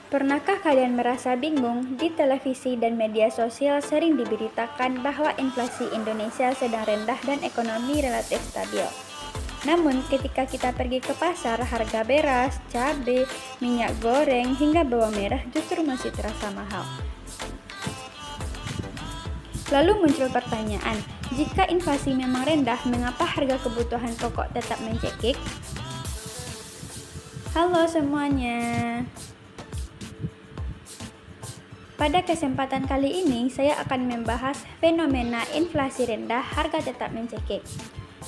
Pernahkah kalian merasa bingung? Di televisi dan media sosial sering diberitakan bahwa inflasi Indonesia sedang rendah dan ekonomi relatif stabil. Namun, ketika kita pergi ke pasar, harga beras, cabai, minyak goreng, hingga bawang merah justru masih terasa mahal. Lalu muncul pertanyaan, jika inflasi memang rendah, mengapa harga kebutuhan pokok tetap mencekik? Halo semuanya. Pada kesempatan kali ini, saya akan membahas fenomena inflasi rendah, harga tetap mencekik.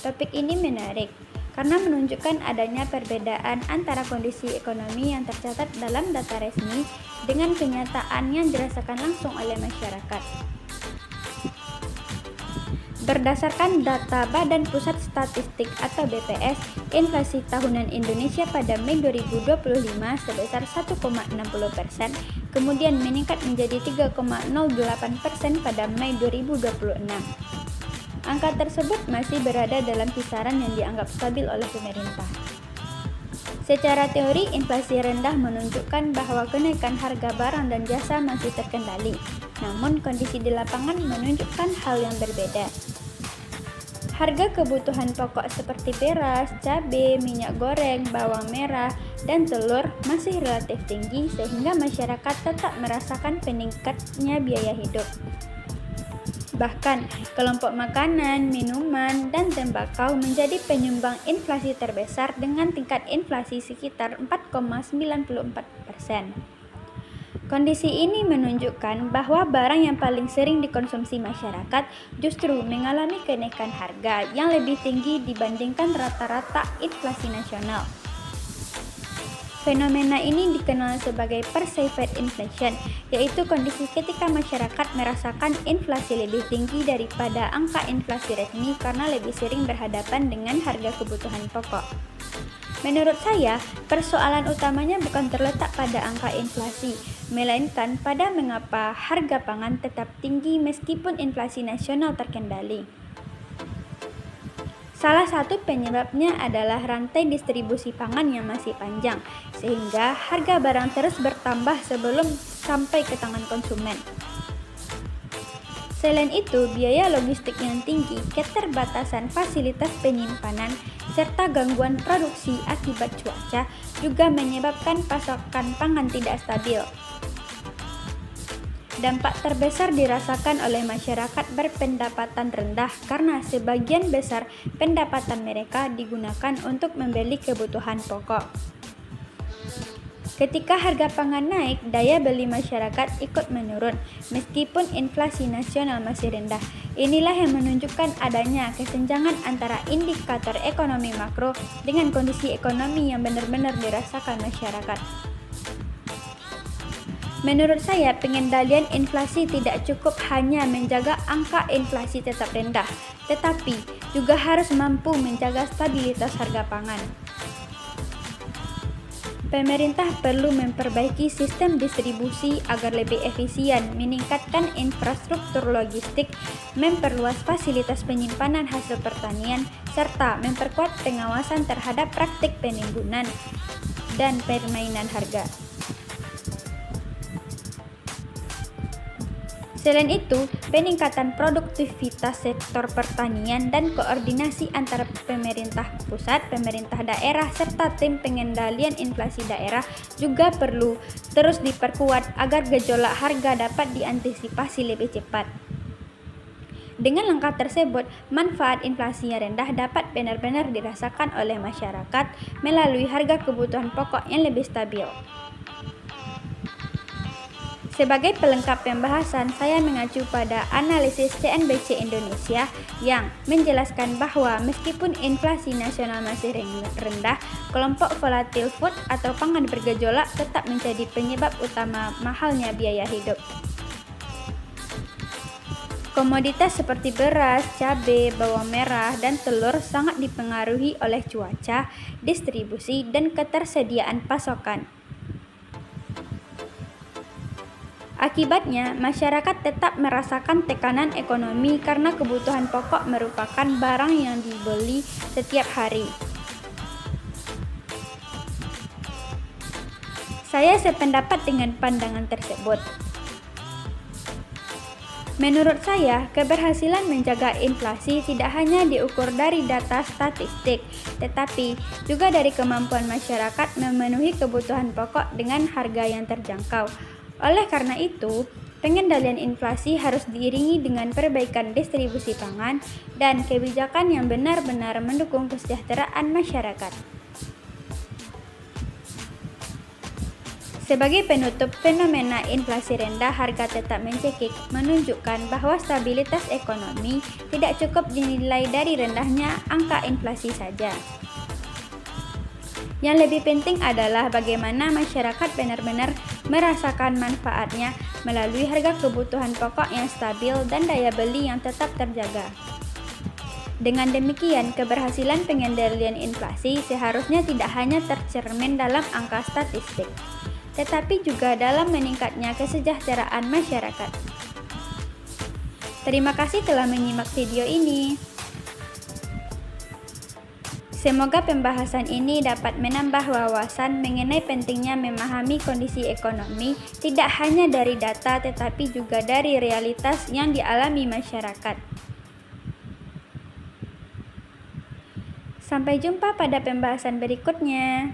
Topik ini menarik karena menunjukkan adanya perbedaan antara kondisi ekonomi yang tercatat dalam data resmi dengan kenyataan yang dirasakan langsung oleh masyarakat. Berdasarkan data Badan Pusat Statistik atau BPS, inflasi tahunan Indonesia pada Mei 2025 sebesar 1,60%, kemudian meningkat menjadi 3,08% pada Mei 2026. Angka tersebut masih berada dalam kisaran yang dianggap stabil oleh pemerintah. Secara teori, inflasi rendah menunjukkan bahwa kenaikan harga barang dan jasa masih terkendali. Namun, kondisi di lapangan menunjukkan hal yang berbeda. Harga kebutuhan pokok seperti beras, cabai, minyak goreng, bawang merah, dan telur masih relatif tinggi sehingga masyarakat tetap merasakan peningkatnya biaya hidup. Bahkan, kelompok makanan, minuman, dan tembakau menjadi penyumbang inflasi terbesar dengan tingkat inflasi sekitar 4,94%. Kondisi ini menunjukkan bahwa barang yang paling sering dikonsumsi masyarakat justru mengalami kenaikan harga yang lebih tinggi dibandingkan rata-rata inflasi nasional. Fenomena ini dikenal sebagai perceived inflation, yaitu kondisi ketika masyarakat merasakan inflasi lebih tinggi daripada angka inflasi resmi karena lebih sering berhadapan dengan harga kebutuhan pokok. Menurut saya, persoalan utamanya bukan terletak pada angka inflasi, melainkan pada mengapa harga pangan tetap tinggi meskipun inflasi nasional terkendali. Salah satu penyebabnya adalah rantai distribusi pangan yang masih panjang, sehingga harga barang terus bertambah sebelum sampai ke tangan konsumen. Selain itu, biaya logistik yang tinggi, keterbatasan fasilitas penyimpanan, serta gangguan produksi akibat cuaca juga menyebabkan pasokan pangan tidak stabil. Dampak terbesar dirasakan oleh masyarakat berpendapatan rendah karena sebagian besar pendapatan mereka digunakan untuk membeli kebutuhan pokok. Ketika harga pangan naik, daya beli masyarakat ikut menurun, meskipun inflasi nasional masih rendah. Inilah yang menunjukkan adanya kesenjangan antara indikator ekonomi makro dengan kondisi ekonomi yang benar-benar dirasakan masyarakat. Menurut saya, pengendalian inflasi tidak cukup hanya menjaga angka inflasi tetap rendah, tetapi juga harus mampu menjaga stabilitas harga pangan. Pemerintah perlu memperbaiki sistem distribusi agar lebih efisien, meningkatkan infrastruktur logistik, memperluas fasilitas penyimpanan hasil pertanian, serta memperkuat pengawasan terhadap praktik penimbunan dan permainan harga. Selain itu, peningkatan produktivitas sektor pertanian dan koordinasi antara pemerintah pusat, pemerintah daerah, serta tim pengendalian inflasi daerah juga perlu terus diperkuat agar gejolak harga dapat diantisipasi lebih cepat. Dengan langkah tersebut, manfaat inflasi yang rendah dapat benar-benar dirasakan oleh masyarakat melalui harga kebutuhan pokok yang lebih stabil. Sebagai pelengkap pembahasan, saya mengacu pada analisis CNBC Indonesia yang menjelaskan bahwa meskipun inflasi nasional masih rendah, kelompok volatile food atau pangan bergejolak tetap menjadi penyebab utama mahalnya biaya hidup. Komoditas seperti beras, cabai, bawang merah, dan telur sangat dipengaruhi oleh cuaca, distribusi, dan ketersediaan pasokan. Akibatnya, masyarakat tetap merasakan tekanan ekonomi karena kebutuhan pokok merupakan barang yang dibeli setiap hari. Saya sependapat dengan pandangan tersebut. Menurut saya, keberhasilan menjaga inflasi tidak hanya diukur dari data statistik, tetapi juga dari kemampuan masyarakat memenuhi kebutuhan pokok dengan harga yang terjangkau. Oleh karena itu, pengendalian inflasi harus diiringi dengan perbaikan distribusi pangan dan kebijakan yang benar-benar mendukung kesejahteraan masyarakat. Sebagai penutup, fenomena inflasi rendah harga tetap mencekik menunjukkan bahwa stabilitas ekonomi tidak cukup dinilai dari rendahnya angka inflasi saja. Yang lebih penting adalah bagaimana masyarakat benar-benar merasakan manfaatnya melalui harga kebutuhan pokok yang stabil dan daya beli yang tetap terjaga. Dengan demikian, keberhasilan pengendalian inflasi seharusnya tidak hanya tercermin dalam angka statistik, tetapi juga dalam meningkatnya kesejahteraan masyarakat. Terima kasih telah menyimak video ini. Semoga pembahasan ini dapat menambah wawasan mengenai pentingnya memahami kondisi ekonomi tidak hanya dari data tetapi juga dari realitas yang dialami masyarakat. Sampai jumpa pada pembahasan berikutnya.